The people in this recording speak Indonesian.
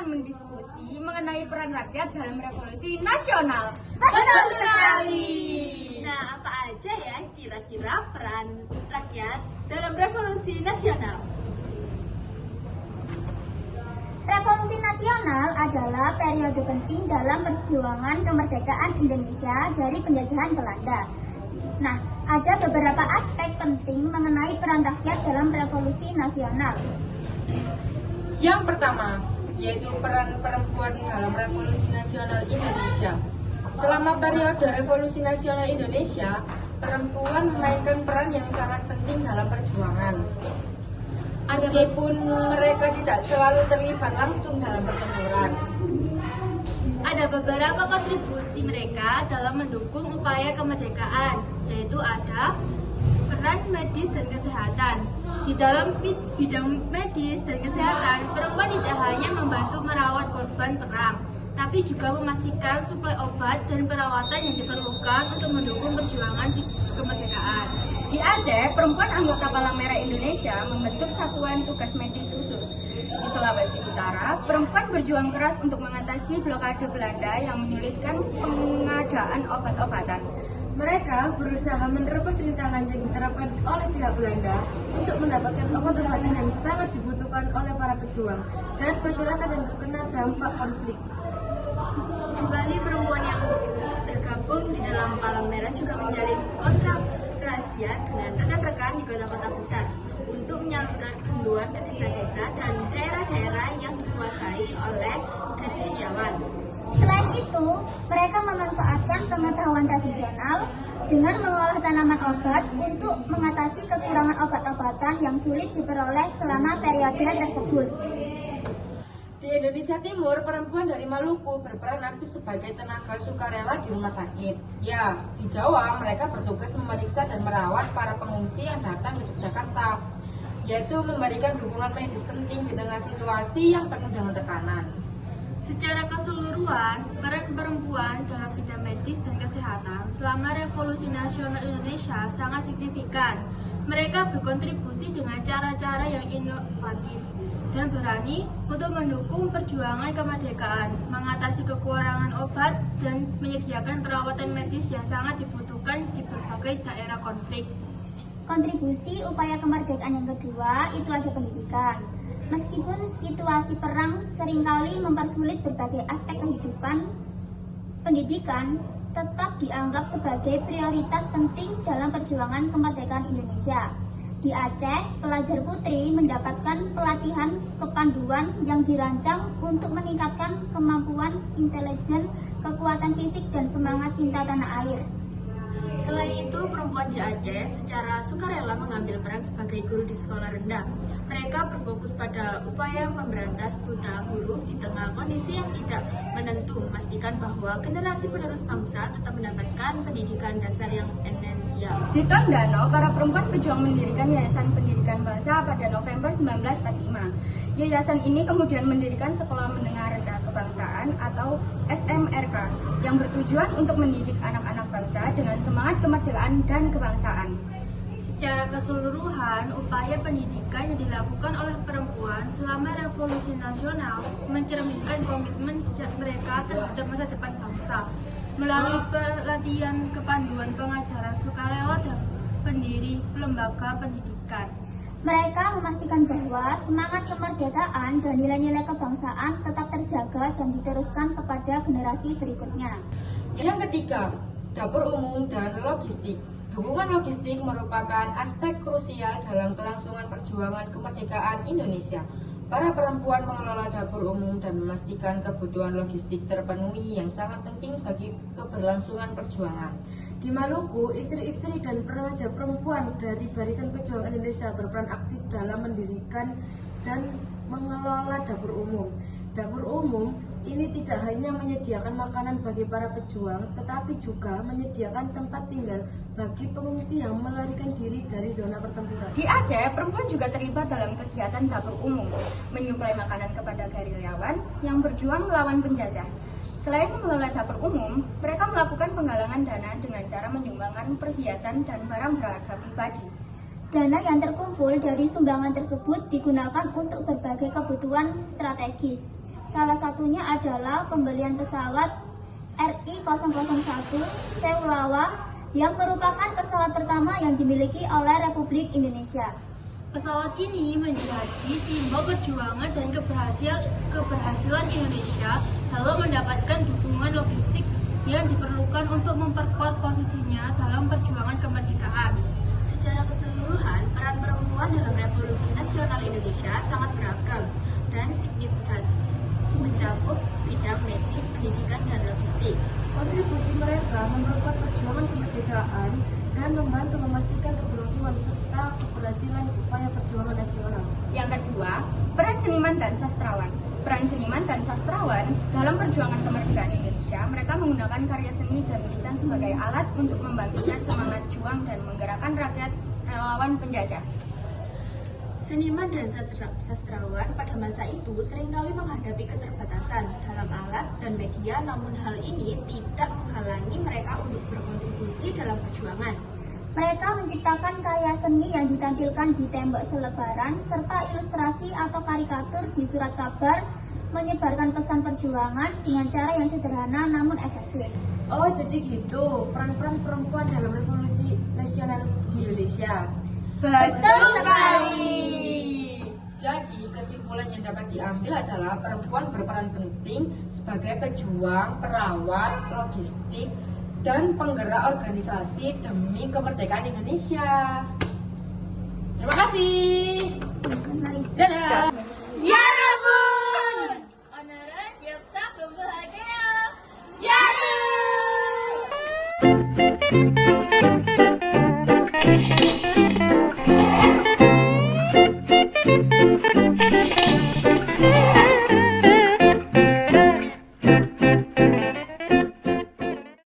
Mendiskusi mengenai peran rakyat dalam revolusi nasional. Betul sekali. Nah, apa aja ya kira-kira peran rakyat dalam revolusi nasional? Revolusi nasional adalah periode penting dalam perjuangan kemerdekaan Indonesia dari penjajahan Belanda. Nah, ada beberapa aspek penting mengenai peran rakyat dalam revolusi nasional. Yang pertama, yaitu peran perempuan dalam revolusi nasional Indonesia. Selama periode revolusi nasional Indonesia, perempuan memainkan peran yang sangat penting dalam perjuangan. Meskipun mereka tidak selalu terlibat langsung dalam pertempuran. Ada beberapa kontribusi mereka dalam mendukung upaya kemerdekaan, yaitu ada peran medis dan kesehatan. Di dalam bidang medis dan kesehatan, perempuan tidak hanya membantu merawat korban perang, tapi juga memastikan suplai obat dan perawatan yang diperlukan untuk mendukung perjuangan di kemerdekaan. Di Aceh, perempuan anggota Palang Merah Indonesia membentuk satuan tugas medis khusus. Di Sulawesi Utara, perempuan berjuang keras untuk mengatasi blokade Belanda yang menyulitkan pengadaan obat-obatan. Mereka berusaha menerobos rintangan yang diterapkan oleh pihak Belanda untuk mendapatkan obat-obatan yang sangat dibutuhkan oleh para pejuang dan masyarakat yang terkena dampak konflik. Kembali perempuan yang tergabung di dalam Palang Merah juga menjalin kontrak rahasia dengan rekan-rekan di kota-kota besar untuk menyalurkan bantuan ke desa-desa dan daerah-daerah yang dikuasai oleh gerilyawan. Selain itu, mereka memanfaatkan pengetahuan tradisional dengan mengolah tanaman obat untuk mengatasi kekurangan obat-obatan yang sulit diperoleh selama periode tersebut. Di Indonesia Timur, perempuan dari Maluku berperan aktif sebagai tenaga sukarela di rumah sakit. Ya, di Jawa mereka bertugas memeriksa dan merawat para pengungsi yang datang ke Yogyakarta, yaitu memberikan dukungan medis penting di tengah situasi yang penuh dengan tekanan. Secara keseluruhan, peran perempuan dalam bidang medis dan kesehatan selama Revolusi Nasional Indonesia sangat signifikan. Mereka berkontribusi dengan cara-cara yang inovatif dan berani untuk mendukung perjuangan kemerdekaan, mengatasi kekurangan obat, dan menyediakan perawatan medis yang sangat dibutuhkan di berbagai daerah konflik. Kontribusi upaya kemerdekaan yang kedua itu ada pendidikan. Meskipun situasi perang seringkali mempersulit berbagai aspek kehidupan, pendidikan tetap dianggap sebagai prioritas penting dalam perjuangan kemerdekaan Indonesia. Di Aceh, pelajar putri mendapatkan pelatihan kepanduan yang dirancang untuk meningkatkan kemampuan intelijen, kekuatan fisik, dan semangat cinta tanah air. Selain itu, perempuan di Aceh secara sukarela mengambil peran sebagai guru di sekolah rendah. Mereka berfokus pada upaya memberantas buta huruf di tengah kondisi yang tidak menentu, memastikan bahwa generasi penerus bangsa tetap mendapatkan pendidikan dasar yang esensial. Di Tondano, para perempuan pejuang mendirikan Yayasan Pendidikan Bahasa pada November 1945. Yayasan ini kemudian mendirikan Sekolah Menengah Rendah Kebangsaan atau SMRK yang bertujuan untuk mendidik anak-anak bangsa dengan semangat kemerdekaan dan kebangsaan. Secara keseluruhan, upaya pendidikan yang dilakukan oleh perempuan selama Revolusi Nasional mencerminkan komitmen mereka terhadap masa depan bangsa. Melalui pelatihan kepanduan pengajaran sukarela dan pendiri lembaga pendidikan. Mereka memastikan bahwa semangat kemerdekaan dan nilai-nilai kebangsaan tetap terjaga dan diteruskan kepada generasi berikutnya. Yang ketiga, dapur umum dan logistik. Dukungan logistik merupakan aspek krusial dalam kelangsungan perjuangan kemerdekaan Indonesia. Para perempuan mengelola dapur umum dan memastikan kebutuhan logistik terpenuhi yang sangat penting bagi keberlangsungan perjuangan. Di Maluku, istri-istri dan remaja perempuan dari Barisan Pejuang Indonesia berperan aktif dalam mendirikan dan mengelola dapur umum. Dapur umum Ini tidak hanya menyediakan makanan bagi para pejuang, tetapi juga menyediakan tempat tinggal bagi pengungsi yang melarikan diri dari zona pertempuran. Di Aceh, perempuan juga terlibat dalam kegiatan dapur umum, menyuplai makanan kepada gerilyawan yang berjuang melawan penjajah. Selain mengelola dapur umum, mereka melakukan penggalangan dana dengan cara menyumbangkan perhiasan dan barang berharga pribadi. Dana yang terkumpul dari sumbangan tersebut digunakan untuk berbagai kebutuhan strategis. Salah satunya adalah pembelian pesawat RI-001 Seulawa yang merupakan pesawat pertama yang dimiliki oleh Republik Indonesia. Pesawat ini menjadi simbol perjuangan dan keberhasilan Indonesia dalam mendapatkan dukungan logistik yang diperlukan untuk memperkuat posisinya dalam perjuangan kemerdekaan. Secara keseluruhan, peran perempuan dalam Revolusi Nasional Indonesia sangat beragam dan signifikan, mencakup bidang medis, pendidikan, dan logistik. Kontribusi mereka memperkuat perjuangan kemerdekaan dan membantu memastikan keberlangsungan serta keberhasilan upaya perjuangan nasional. Yang kedua, peran seniman dan sastrawan. Peran seniman dan sastrawan dalam perjuangan kemerdekaan Indonesia, mereka menggunakan karya seni dan tulisan sebagai alat untuk membangkitkan semangat juang dan menggerakkan rakyat relawan penjajah. Seniman dan sastrawan pada masa itu seringkali menghadapi keterbatasan dalam alat dan media, namun hal ini tidak menghalangi mereka untuk berkontribusi dalam perjuangan. Mereka menciptakan karya seni yang ditampilkan di tembok selebaran serta ilustrasi atau karikatur di surat kabar, menyebarkan pesan perjuangan dengan cara yang sederhana namun efektif. Oh, jadi gitu peran-peran perempuan dalam revolusi nasional di Indonesia. Betul sekali! Jadi, kesimpulan yang dapat diambil adalah perempuan berperan penting sebagai pejuang, perawat, logistik, dan penggerak organisasi demi kemerdekaan Indonesia. Terima kasih. Dadah. Ya Rabun! Onaran yaksa kebahagiaan. Ya Rabun!